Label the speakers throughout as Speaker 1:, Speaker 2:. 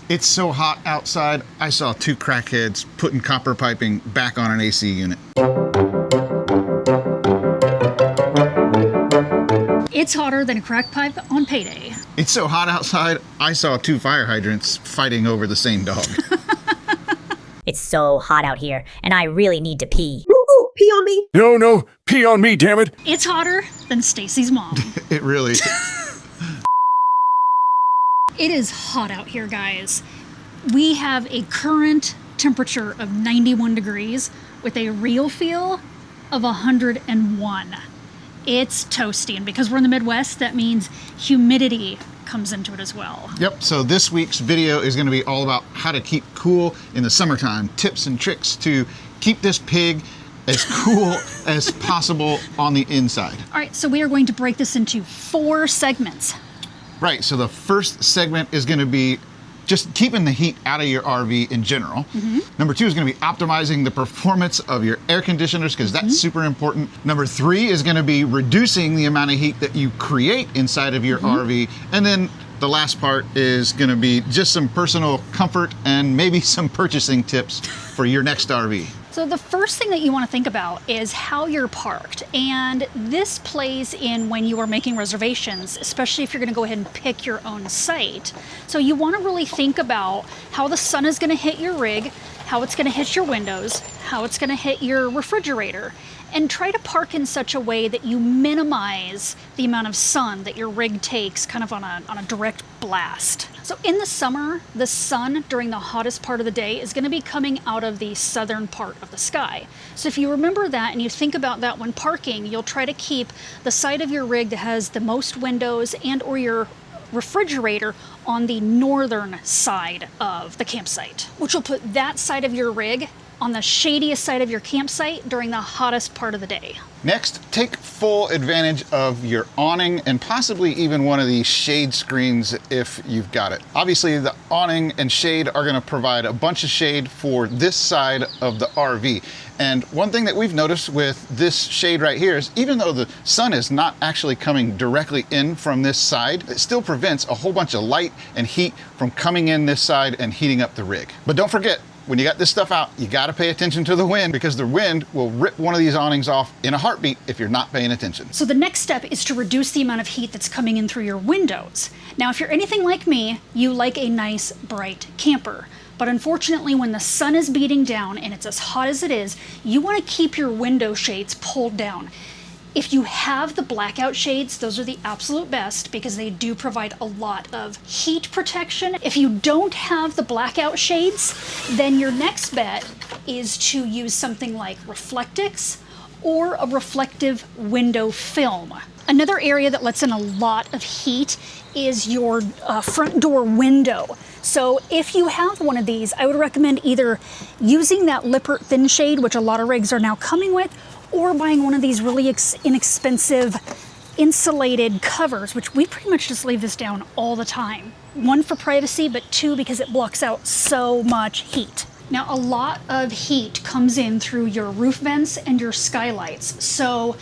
Speaker 1: It's so hot outside, I saw 2 crackheads putting copper piping back on an AC unit.
Speaker 2: It's hotter than a crack pipe on payday.
Speaker 1: It's so hot outside, I saw 2 fire hydrants fighting over the same dog.
Speaker 3: It's so hot out here, and I really need to pee.
Speaker 4: Ooh, pee on me.
Speaker 5: No, pee on me, damn it.
Speaker 2: It's hotter than Stacy's mom.
Speaker 1: It really is.
Speaker 2: It is hot out here, guys. We have a current temperature of 91 degrees with a real feel of 101. It's toasty, and because we're in the Midwest, that means humidity comes into it as well.
Speaker 1: Yep, so this week's video is gonna be all about how to keep cool in the summertime, tips and tricks to keep this pig as cool as possible on the inside.
Speaker 2: All right, so we are going to break this into 4 segments.
Speaker 1: Right, so the first segment is gonna be just keeping the heat out of your RV in general. Number 2 is gonna be optimizing the performance of your air conditioners, because that's super important. Number 3 is gonna be reducing the amount of heat that you create inside of your RV. And then the last part is gonna be just some personal comfort and maybe some purchasing tips for your next RV.
Speaker 2: So the first thing that you want to think about is how you're parked, and this plays in when you are making reservations, especially if you're going to go ahead and pick your own site. So you want to really think about how the sun is going to hit your rig, how it's going to hit your windows, how it's going to hit your refrigerator, and try to park in such a way that you minimize the amount of sun that your rig takes kind of on a direct blast. So in the summer, the sun during the hottest part of the day is going to be coming out of the southern part of the sky. So if you remember that and you think about that when parking, you'll try to keep the side of your rig that has the most windows and or your refrigerator on the northern side of the campsite, which will put that side of your rig on the shadiest side of your campsite during the hottest part of the day.
Speaker 1: Next, take full advantage of your awning and possibly even one of these shade screens if you've got it. Obviously, the awning and shade are gonna provide a bunch of shade for this side of the RV. And one thing that we've noticed with this shade right here is even though the sun is not actually coming directly in from this side, it still prevents a whole bunch of light and heat from coming in this side and heating up the rig. But don't forget, when you got this stuff out, you gotta pay attention to the wind, because the wind will rip one of these awnings off in a heartbeat if you're not paying attention.
Speaker 2: So the next step is to reduce the amount of heat that's coming in through your windows. Now, if you're anything like me, you like a nice, bright camper. But unfortunately, when the sun is beating down and it's as hot as it is, you wanna keep your window shades pulled down. If you have the blackout shades, those are the absolute best because they do provide a lot of heat protection. If you don't have the blackout shades, then your next bet is to use something like Reflectix or a reflective window film. Another area that lets in a lot of heat is your front door window. So if you have one of these, I would recommend either using that Lippert thin shade, which a lot of rigs are now coming with, or buying one of these really inexpensive insulated covers, which we pretty much just leave this down all the time. 1 for privacy, but 2 because it blocks out so much heat. Now, a lot of heat comes in through your roof vents and your skylights. So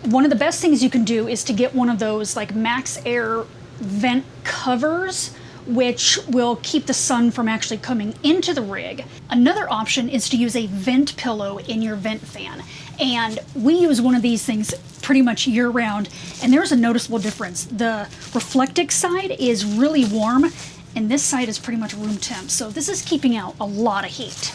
Speaker 2: one of the best things you can do is to get one of those like Max Air vent covers, which will keep the sun from actually coming into the rig. Another option is to use a vent pillow in your vent fan. And we use one of these things pretty much year round, and there's a noticeable difference. The Reflectix side is really warm, and this side is pretty much room temp. So this is keeping out a lot of heat.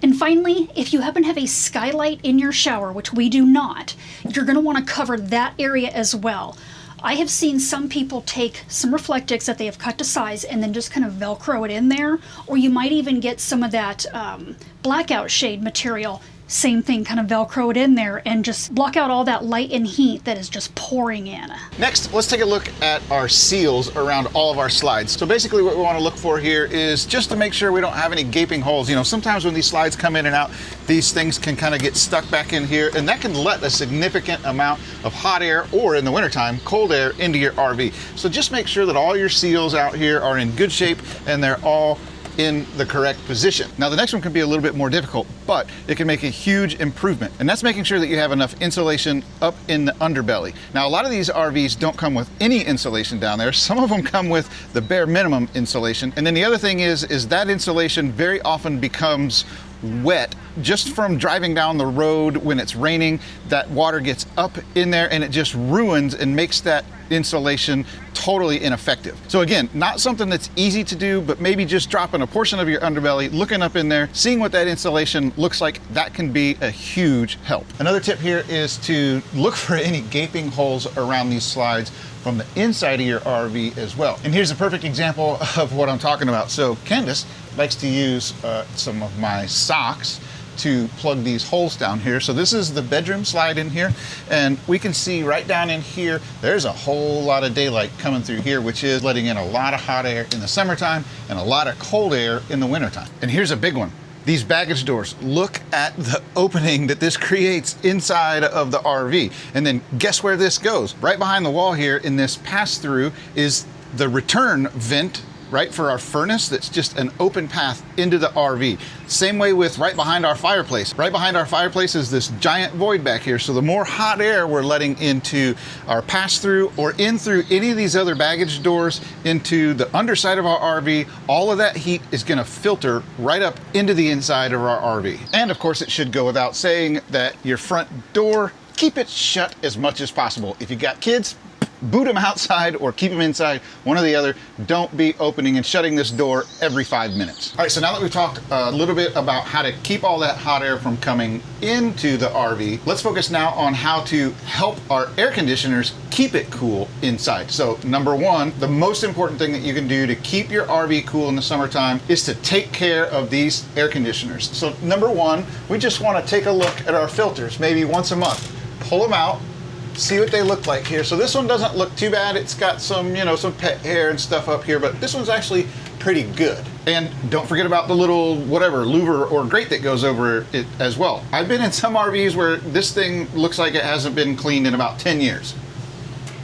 Speaker 2: And finally, if you happen to have a skylight in your shower, which we do not, you're gonna wanna cover that area as well. I have seen some people take some Reflectix that they have cut to size and then just kind of Velcro it in there, or you might even get some of that blackout shade material. Same thing, kind of Velcro it in there and just block out all that light and heat that is just pouring in.
Speaker 1: Next, let's take a look at our seals around all of our slides. So basically what we want to look for here is just to make sure we don't have any gaping holes. You know, sometimes when these slides come in and out, these things can kind of get stuck back in here, and that can let a significant amount of hot air, or in the wintertime, cold air into your RV. So just make sure that all your seals out here are in good shape and they're all in the correct position. Now the next one can be a little bit more difficult, but it can make a huge improvement, and that's making sure that you have enough insulation up in the underbelly. Now a lot of these RVs don't come with any insulation down there. Some of them come with the bare minimum insulation, and then the other thing is that insulation very often becomes wet just from driving down the road when it's raining. That water gets up in there and it just ruins and makes that insulation totally ineffective. So again, not something that's easy to do, but maybe just dropping a portion of your underbelly, looking up in there, seeing what that insulation looks like, that can be a huge help. Another tip here is to look for any gaping holes around these slides from the inside of your RV as well. And here's a perfect example of what I'm talking about. So Candace likes to use some of my socks to plug these holes down here. So this is the bedroom slide in here, and we can see right down in here, there's a whole lot of daylight coming through here, which is letting in a lot of hot air in the summertime and a lot of cold air in the wintertime. And here's a big one. These baggage doors, look at the opening that this creates inside of the RV. And then guess where this goes? Right behind the wall here in this pass-through is the return vent, right, for our furnace. That's just an open path into the RV. Same way with right behind our fireplace. Right behind our fireplace is this giant void back here. So the more hot air we're letting into our pass-through or in through any of these other baggage doors into the underside of our RV, all of that heat is gonna filter right up into the inside of our RV. And of course, it should go without saying that your front door, keep it shut as much as possible. If you got kids, boot them outside or keep them inside, one or the other. Don't be opening and shutting this door every 5 minutes. All right, so now that we've talked a little bit about how to keep all that hot air from coming into the RV, let's focus now on how to help our air conditioners keep it cool inside. So number one, the most important thing that you can do to keep your RV cool in the summertime is to take care of these air conditioners. So number one, we just want to take a look at our filters maybe once a month. Pull them out, see what they look like here. So this one doesn't look too bad. It's got some, some pet hair and stuff up here, but this one's actually pretty good. And don't forget about the little whatever louver or grate that goes over it as well. I've been in some RVs where this thing looks like it hasn't been cleaned in about 10 years.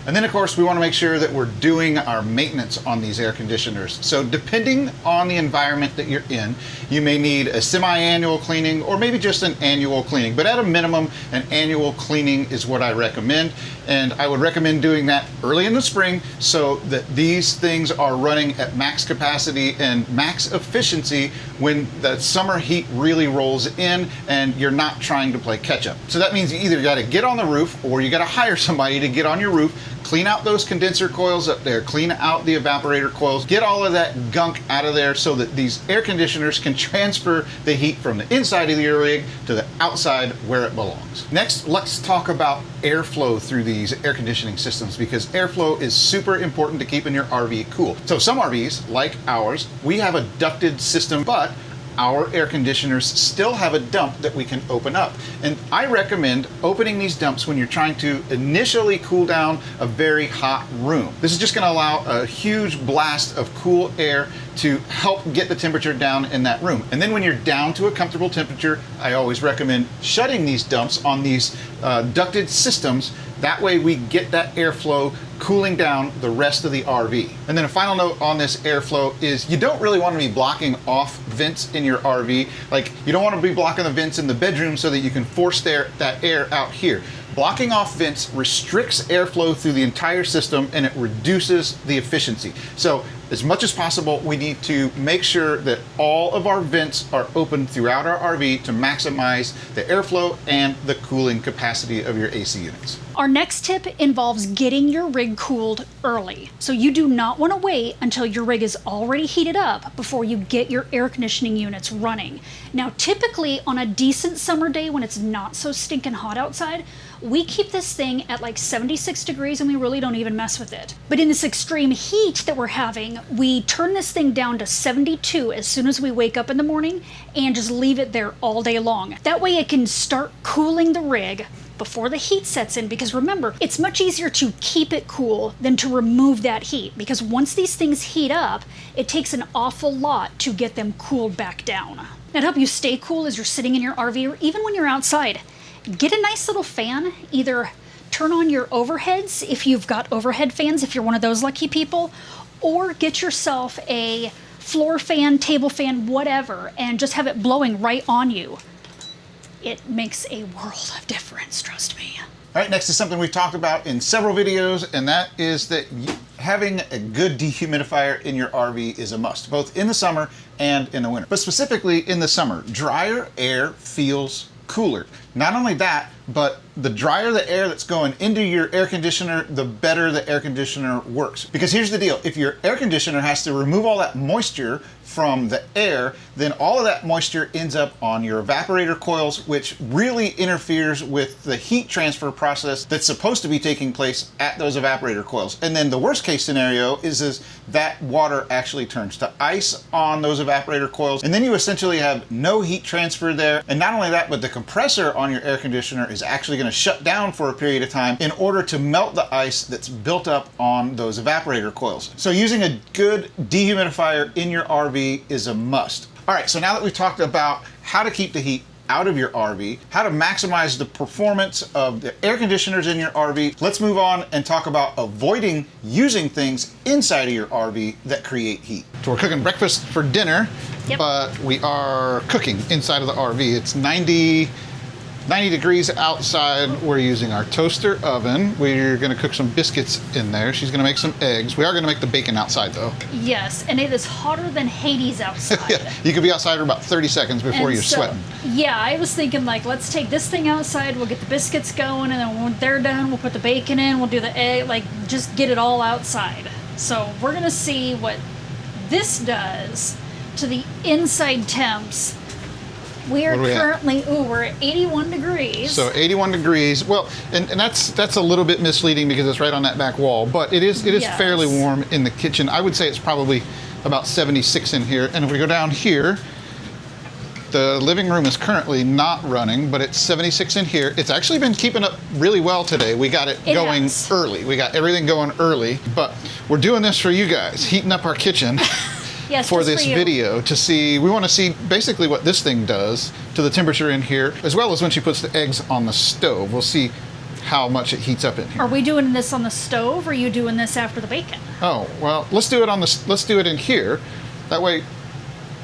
Speaker 1: And then of course we want to make sure that we're doing our maintenance on these air conditioners. So depending on the environment that you're in, you may need a semi-annual cleaning or maybe just an annual cleaning. But at a minimum, an annual cleaning is what I recommend. And I would recommend doing that early in the spring so that these things are running at max capacity and max efficiency when the summer heat really rolls in and you're not trying to play catch up. So that means you either got to get on the roof or you got to hire somebody to get on your roof, clean out those condenser coils up there, clean out the evaporator coils, get all of that gunk out of there so that these air conditioners can transfer the heat from the inside of your rig to the outside where it belongs. Next, let's talk about airflow through these air conditioning systems, because airflow is super important to keeping your RV cool. So some RVs, like ours, we have a ducted system, but our air conditioners still have a dump that we can open up. And I recommend opening these dumps when you're trying to initially cool down a very hot room. This is just gonna allow a huge blast of cool air to help get the temperature down in that room. And then when you're down to a comfortable temperature, I always recommend shutting these dumps on these ducted systems. That way we get that airflow cooling down the rest of the RV. And then a final note on this airflow is you don't really want to be blocking off vents in your RV. Like, you don't want to be blocking the vents in the bedroom so that you can force that air out here. Blocking off vents restricts airflow through the entire system and it reduces the efficiency. So as much as possible, we need to make sure that all of our vents are open throughout our RV to maximize the airflow and the cooling capacity of your AC units.
Speaker 2: Our next tip involves getting your rig cooled early. So you do not want to wait until your rig is already heated up before you get your air conditioning units running. Now, typically on a decent summer day when it's not so stinking hot outside, we keep this thing at like 76 degrees and we really don't even mess with it. But in this extreme heat that we're having, we turn this thing down to 72 as soon as we wake up in the morning and just leave it there all day long. That way it can start cooling the rig before the heat sets in, because remember, it's much easier to keep it cool than to remove that heat, because once these things heat up, it takes an awful lot to get them cooled back down. Now, to help you stay cool as you're sitting in your RV or even when you're outside, get a nice little fan. Either turn on your overheads if you've got overhead fans, if you're one of those lucky people, or get yourself a floor fan, table fan, whatever, and just have it blowing right on you. It makes a world of difference, trust me.
Speaker 1: All right, next is something we've talked about in several videos, and that is that having a good dehumidifier in your RV is a must, both in the summer and in the winter. But specifically in the summer, drier air feels cooler. Not only that, but the drier the air that's going into your air conditioner, the better the air conditioner works. Because here's the deal, if your air conditioner has to remove all that moisture from the air, then all of that moisture ends up on your evaporator coils, which really interferes with the heat transfer process that's supposed to be taking place at those evaporator coils. And then the worst case scenario is that water actually turns to ice on those evaporator coils, and then you essentially have no heat transfer there. And not only that, but the compressor on your air conditioner is actually going to shut down for a period of time in order to melt the ice that's built up on those evaporator coils. So using a good dehumidifier in your RV is a must. All right, so now that we've talked about how to keep the heat out of your RV, how to maximize the performance of the air conditioners in your RV, let's move on and talk about avoiding using things inside of your RV that create heat. So we're cooking breakfast for dinner,
Speaker 2: Yep.
Speaker 1: but we are cooking inside of the RV. It's 90 degrees outside. We're using our toaster oven. We're gonna cook some biscuits in there. She's gonna make some eggs. We are gonna make the bacon outside though.
Speaker 2: Yes, and it is hotter than Hades outside.
Speaker 1: Yeah, you could be outside for about 30 seconds before
Speaker 2: And
Speaker 1: you're
Speaker 2: so,
Speaker 1: sweating.
Speaker 2: Yeah, I was thinking like, let's take this thing outside, we'll get the biscuits going, and then when they're done, we'll put the bacon in, we'll do the egg, like just get it all outside. So we're gonna see what this does to the inside temps. We are
Speaker 1: What are we at?
Speaker 2: currently, we're at 81 degrees.
Speaker 1: So 81 degrees. Well, and that's a little bit misleading because it's right on that back wall, but it is
Speaker 2: Yes.
Speaker 1: fairly warm in the kitchen. I would say it's probably about 76 in here. And if we go down here, the living room is currently not running, but it's 76 in here. It's actually been keeping up really well today. We got it going
Speaker 2: has.
Speaker 1: early. We got everything going early, but we're doing this for you guys, heating up our kitchen.
Speaker 2: Yes,
Speaker 1: For
Speaker 2: just
Speaker 1: this
Speaker 2: you.
Speaker 1: video to see, we want to see basically what this thing does to the temperature in here, as well as when she puts the eggs on the stove. We'll see how much it heats up in here.
Speaker 2: Are we doing this on the stove, or are you doing this after the bacon?
Speaker 1: Oh, well, let's do it in here. That way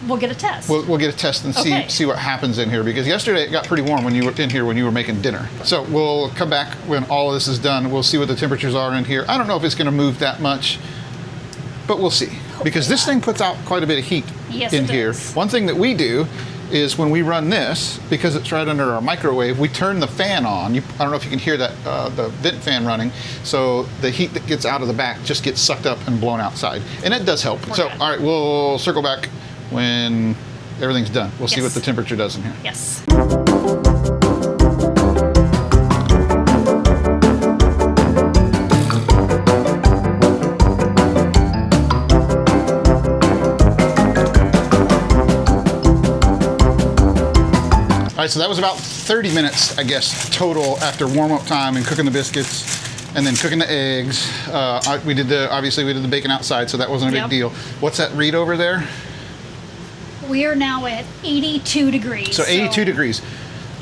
Speaker 2: We'll get a test.
Speaker 1: we'll get a test and
Speaker 2: Okay.
Speaker 1: see what happens in here, because yesterday it got pretty warm when you were in here when you were making dinner. So we'll come back when all of this is done. We'll see what the temperatures are in here. I don't know if it's going to move that much, but we'll see. Because this thing puts out quite a bit of heat
Speaker 2: Yes,
Speaker 1: in
Speaker 2: it
Speaker 1: here.
Speaker 2: does.
Speaker 1: One thing that we do is when we run this, because it's right under our microwave, we turn the fan on. I don't know if you can hear that, the vent fan running. So the heat that gets out of the back just gets sucked up and blown outside. And it does help. So,
Speaker 2: good.
Speaker 1: all right, we'll circle back when everything's done. We'll see
Speaker 2: Yes.
Speaker 1: what the temperature does in here.
Speaker 2: Yes.
Speaker 1: All right, so that was about 30 minutes, I guess, total after warm-up time and cooking the biscuits and then cooking the eggs. Obviously we did the bacon outside, so that wasn't a big
Speaker 2: Yep.
Speaker 1: deal. What's that read over there?
Speaker 2: We are now at 82 degrees.
Speaker 1: So 82 degrees.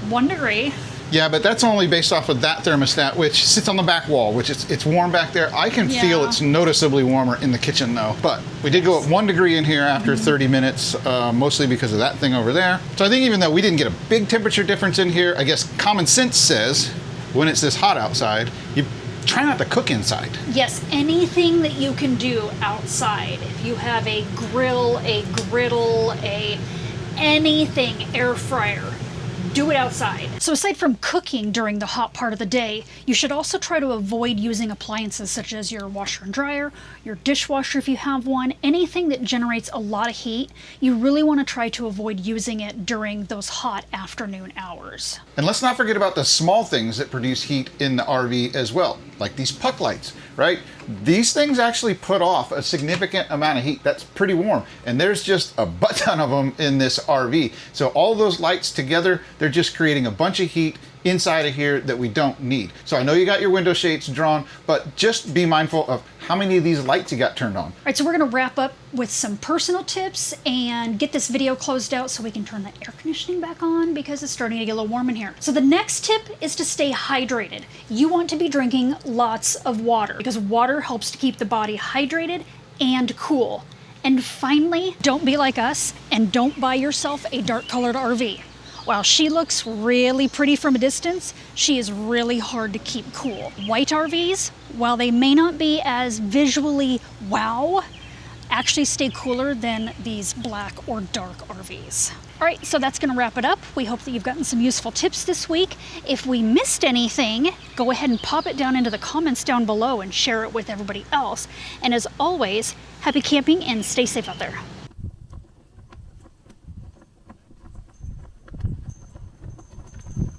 Speaker 2: 1 degree.
Speaker 1: Yeah, but that's only based off of that thermostat, which sits on the back wall, which it's warm back there. I can feel
Speaker 2: Yeah.
Speaker 1: it's noticeably warmer in the kitchen though. But we did go up 1 degree in here after 30 minutes, mostly because of that thing over there. So I think even though we didn't get a big temperature difference in here, I guess common sense says when it's this hot outside, you try not to cook inside.
Speaker 2: Yes, anything that you can do outside. If you have a grill, a griddle, anything, air fryer, do it outside. So aside from cooking during the hot part of the day, you should also try to avoid using appliances such as your washer and dryer, your dishwasher if you have one, anything that generates a lot of heat. You really want to try to avoid using it during those hot afternoon hours.
Speaker 1: And let's not forget about the small things that produce heat in the RV as well, like these puck lights, right? These things actually put off a significant amount of heat. That's pretty warm. And there's just a butt ton of them in this RV. So all those lights together, they're just creating a bunch of heat inside of here that we don't need. So I know you got your window shades drawn, but just be mindful of how many of these lights you got turned on.
Speaker 2: All right, so we're going to wrap up with some personal tips and get this video closed out so we can turn the air conditioning back on because it's starting to get a little warm in here. So the next tip is to stay hydrated. You want to be drinking lots of water because water helps to keep the body hydrated and cool. And finally, don't be like us and don't buy yourself a dark colored RV. While she looks really pretty from a distance, she is really hard to keep cool. White RVs, while they may not be as visually wow, actually stay cooler than these black or dark RVs. All right, so that's gonna wrap it up. We hope that you've gotten some useful tips this week. If we missed anything, go ahead and pop it down into the comments down below and share it with everybody else. And as always, happy camping and stay safe out there.